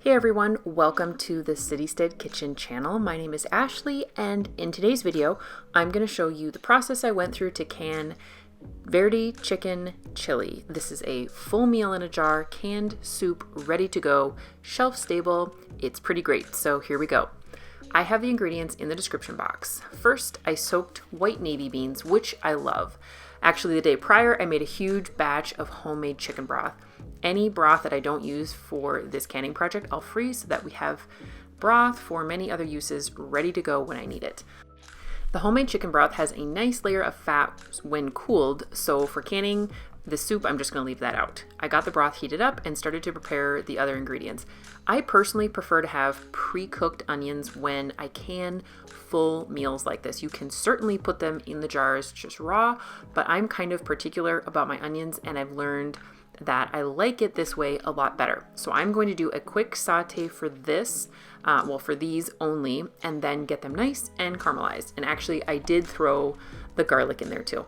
Hey everyone, welcome to the City-Stead Kitchen channel. My name is Ashley, and in today's video, I'm going to show you the process I went through to can Verde chicken chili. This is a full meal in a jar, canned soup, ready to go, shelf stable. It's pretty great, so here we go. I have the ingredients in the description box. First, I soaked white navy beans, which I love. Actually, the day prior, I made a huge batch of homemade chicken broth. Any broth that I don't use for this canning project, I'll freeze so that we have broth for many other uses ready to go when I need it. The homemade chicken broth has a nice layer of fat when cooled, so for canning the soup, I'm just going to leave that out. I got the broth heated up and started to prepare the other ingredients. I personally prefer to have pre-cooked onions when I can full meals like this. You can certainly put them in the jars just raw, but I'm kind of particular about my onions, and I've learned that I like it this way a lot better. So I'm going to do a quick saute for this, for these only, and then get them nice and caramelized. And actually, I did throw the garlic in there too.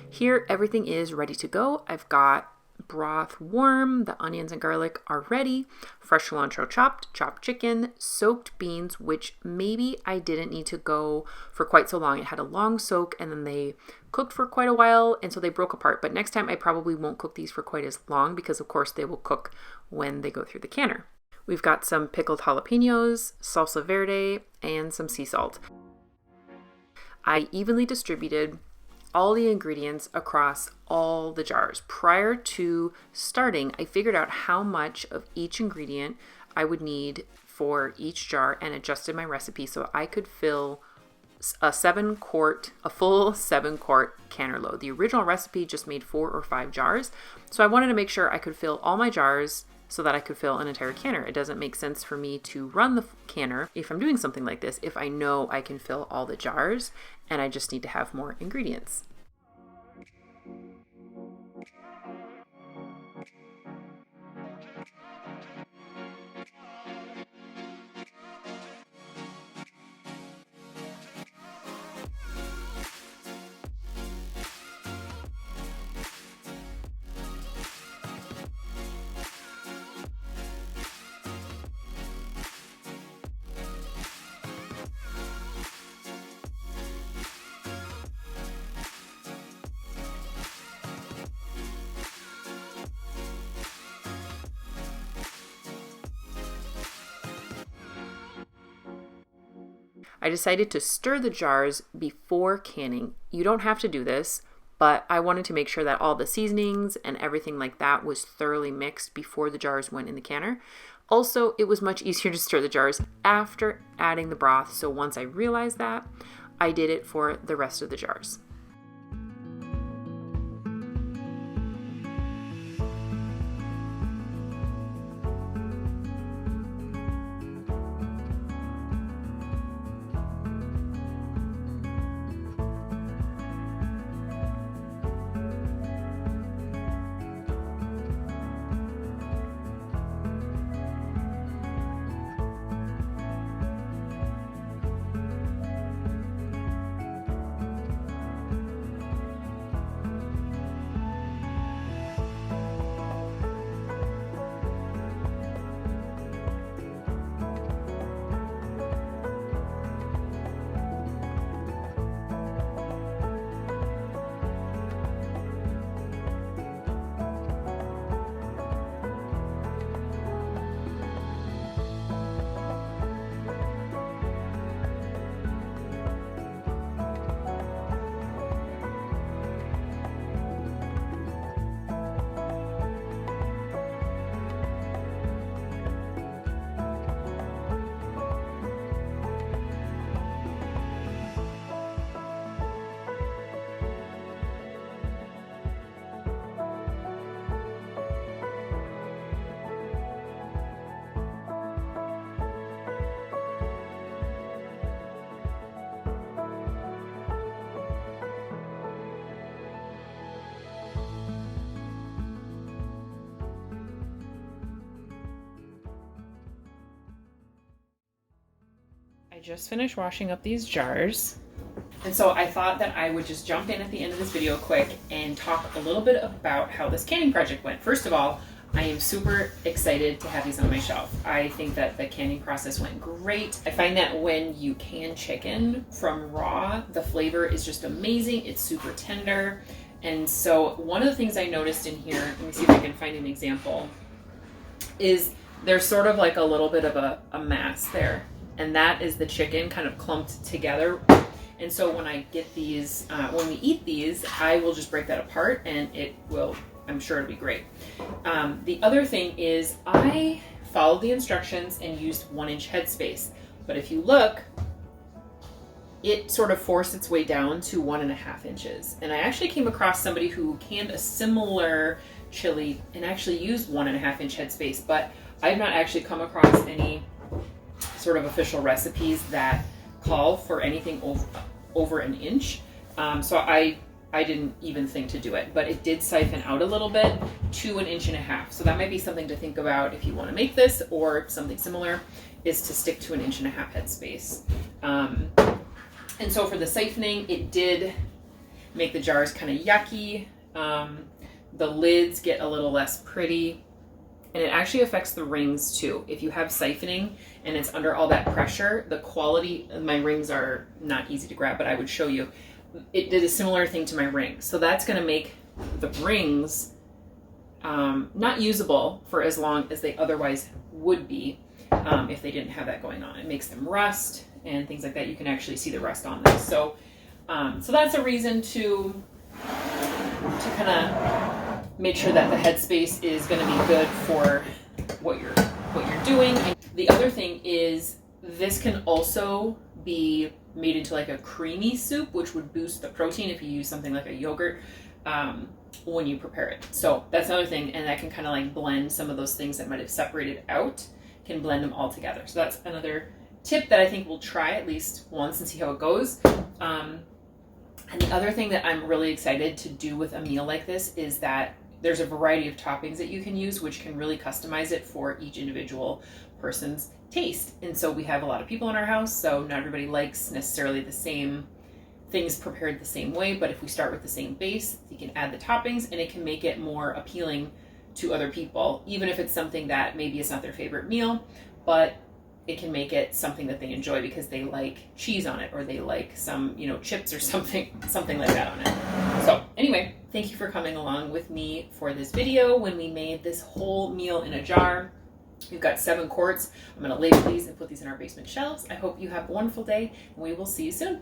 Here, everything is ready to go. I've got broth warm, the onions and garlic are ready, fresh cilantro chopped chicken, soaked beans, which maybe I didn't need to go for quite so long. It had a long soak and then they cooked for quite a while, and so they broke apart. But next time I probably won't cook these for quite as long because of course they will cook when they go through the canner. We've got some pickled jalapeños, salsa verde, and some sea salt. I evenly distributed all the ingredients across all the jars. Prior to starting, I figured out how much of each ingredient I would need for each jar and adjusted my recipe so I could fill a full 7-quart canner load. The original recipe just made 4 or 5 jars, so I wanted to make sure I could fill all my jars so that I could fill an entire canner. It doesn't make sense for me to run the canner if I'm doing something like this, if I know I can fill all the jars and I just need to have more ingredients. I decided to stir the jars before canning. You don't have to do this, but I wanted to make sure that all the seasonings and everything like that was thoroughly mixed before the jars went in the canner. Also, it was much easier to stir the jars after adding the broth, so once I realized that, I did it for the rest of the jars. just finished washing up these jars. And so I thought that I would just jump in at the end of this video quick and talk a little bit about how this canning project went. First of all, I am super excited to have these on my shelf. I think that the canning process went great. I find that when you can chicken from raw, the flavor is just amazing. It's super tender. And so one of the things I noticed in here, let me see if I can find an example, is there's sort of like a little bit of a mass there. And that is the chicken kind of clumped together. And so when I get these, when we eat these, I will just break that apart and it will, I'm sure it'll be great. The other thing is I followed the instructions and used 1-inch headspace. But if you look, it sort of forced its way down to 1.5 inches. And I actually came across somebody who canned a similar chili and actually used 1.5-inch headspace, but I've not actually come across any sort of official recipes that call for anything over an inch. So I didn't even think to do it, but it did siphon out a little bit to 1.5 inches. So that might be something to think about if you want to make this or something similar, is to stick to 1.5 inch headspace. And so for the siphoning, it did make the jars kind of yucky. The lids get a little less pretty, and it actually affects the rings too. If you have siphoning and it's under all that pressure, the quality, my rings are not easy to grab, but I would show you. It did a similar thing to my rings. So that's going to make the rings not usable for as long as they otherwise would be if they didn't have that going on. It makes them rust and things like that. You can actually see the rust on them. So so that's a reason to kind of make sure that the headspace is going to be good for what you're doing. And the other thing is this can also be made into like a creamy soup, which would boost the protein if you use something like a yogurt when you prepare it. So that's another thing, and that can kind of like blend some of those things that might have separated out, can blend them all together. So that's another tip that I think we'll try at least once and see how it goes. And the other thing that I'm really excited to do with a meal like this is that there's a variety of toppings that you can use, which can really customize it for each individual person's taste. And so we have a lot of people in our house, so not everybody likes necessarily the same things prepared the same way, but if we start with the same base, you can add the toppings and it can make it more appealing to other people, even if it's something that maybe is not their favorite meal, but it can make it something that they enjoy because they like cheese on it, or they like some, chips or something like that on it. So anyway, thank you for coming along with me for this video when we made this whole meal in a jar. We've got 7 quarts. I'm going to label these and put these in our basement shelves. I hope you have a wonderful day, and we will see you soon.